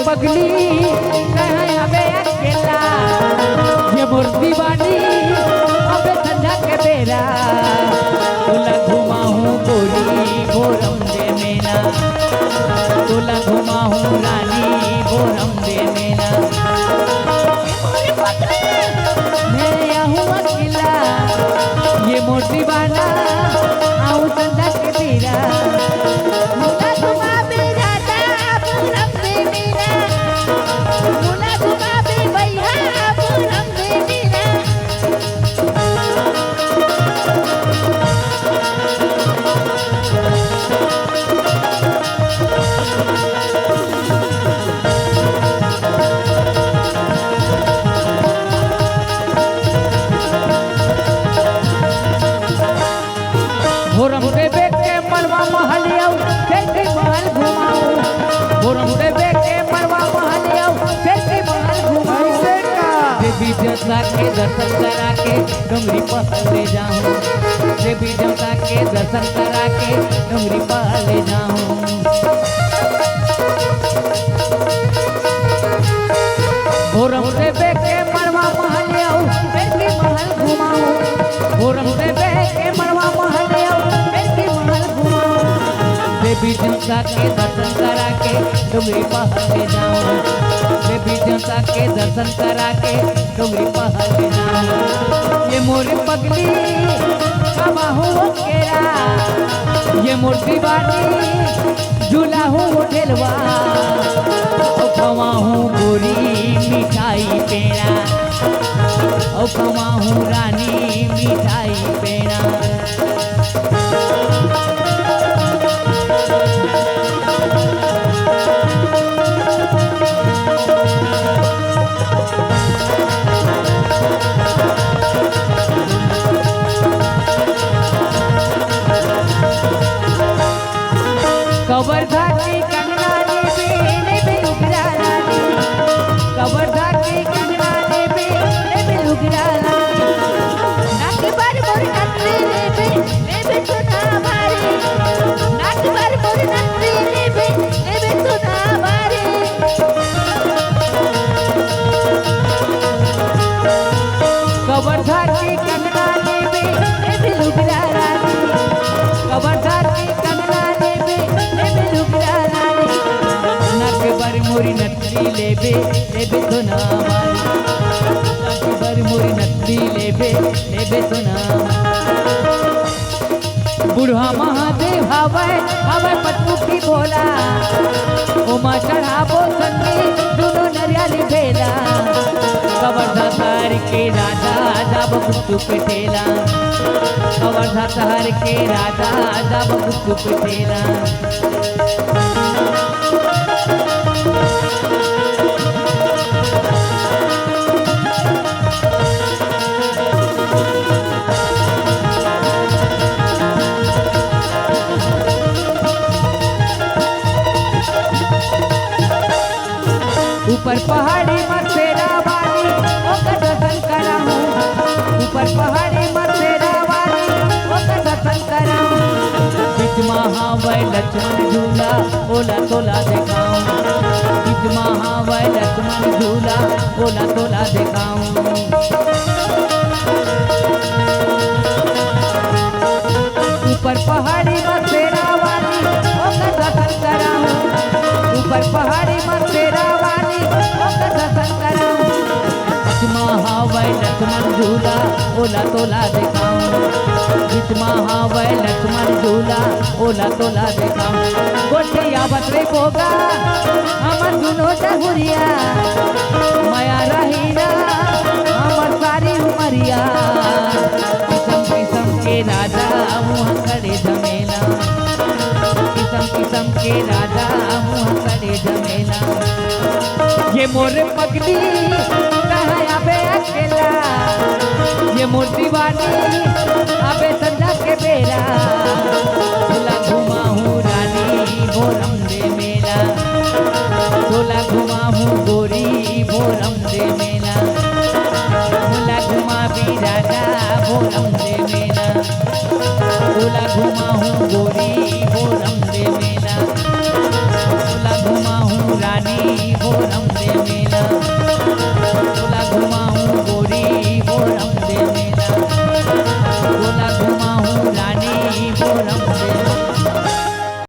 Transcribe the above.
पगली कहाँ अबे अकेला, ये मोर दीवानी अबे संध्या के बेरा, तोला घुमाऊं गोरी भोरम दे मेना, तोला घुमाऊं रानी भोरम दे मेना। मैं आहूँ अकेला, ये मोर दीवाना आऊँ संध्या के बेरा, भोरम दे बेग के मरवा महल आऊ फिर के महल घुमाऊं, भोरम दे बेग के मरवा महल आऊ फिर के महल घुमाऊं। देवी देवता के दर्शन करा के डोंगरी पर ले जाऊं, देवी देवता के दर्शन करा के डोंगरी पर ले जाऊं। भोरम दे बेग के मरवा महल आऊ फिर के महल घुमाऊं, भोरम दे बेग के मरवा महल आऊ देवी देवता के दर्शन करा के डोंगरी पहाड़ ले जाऊं, देवी देवता के दर्शन करा के डोंगरी पहाड़ ले जाऊं। ये मोर पगली कमा हूँ केरा, ये मोर दीवानी झूला हूँ ढेलवा, ओ खवा हूँ गोरी मिठाई पेड़ा, ओ खवा हूँ रानी मिठाई पेड़ा। कवर्धा की कंगना ने बेलुगरा लाली, कवर्धा की कंगना ने बेलुगरा लाली, नाक बार मोर नथरी ले सुना मारी, नाक बार मोर नथरी ले सुना मारी। कवर्धा की कंगना ने बेलुगरा लाली, कवर्धा की कंगना ने मोरी नथरी लेबे सोना मारी, नाकी बर मोरी नथरी लेबे सोना। बुढ़ा महादेव हवे पटमुखी भोला, उमा चढ़ाबो संगे दोनों नरियाली भेला, कवर्धा शहर के राजा जब गुप्चुप ठेला, कवर्धा शहर के राजा जब गुप्चुप ठेला। ऊपर पहाड़ी मथेरा वाली ओकर दर्शन कराऊं, ऊपर पहाड़ी मथेरा वाली ओकर दर्शन कराऊं। बीच महावै लक्ष्मण झूला ओला तोला दिखाऊं, बीच महावै लक्ष्मण झूला ओला तोला दिखाऊं। ऊपर पहाड़ी मथेरा वाली ओकर दर्शन कराऊं, ऊपर पहाड़ी मथेरा वाली ओकर दर्शन कराऊं। महावै लक्ष्मण झूला ओला तोला दिखाऊं, बीच महावै लक्ष्मण झूला ओला तोला दिखाऊं। गोटिया बतरे बोगा हमर दुनो डहुरिया, माया रहीना हमर सारी उमरिया, किसम किसम के राजा मुँह करे झमेला, किसम किसम के राजा मुँह करे झमेला। ये मोर पगली कहाँ अबे अकेला, ये मोर दीवानी अबे संध्या के बेरा।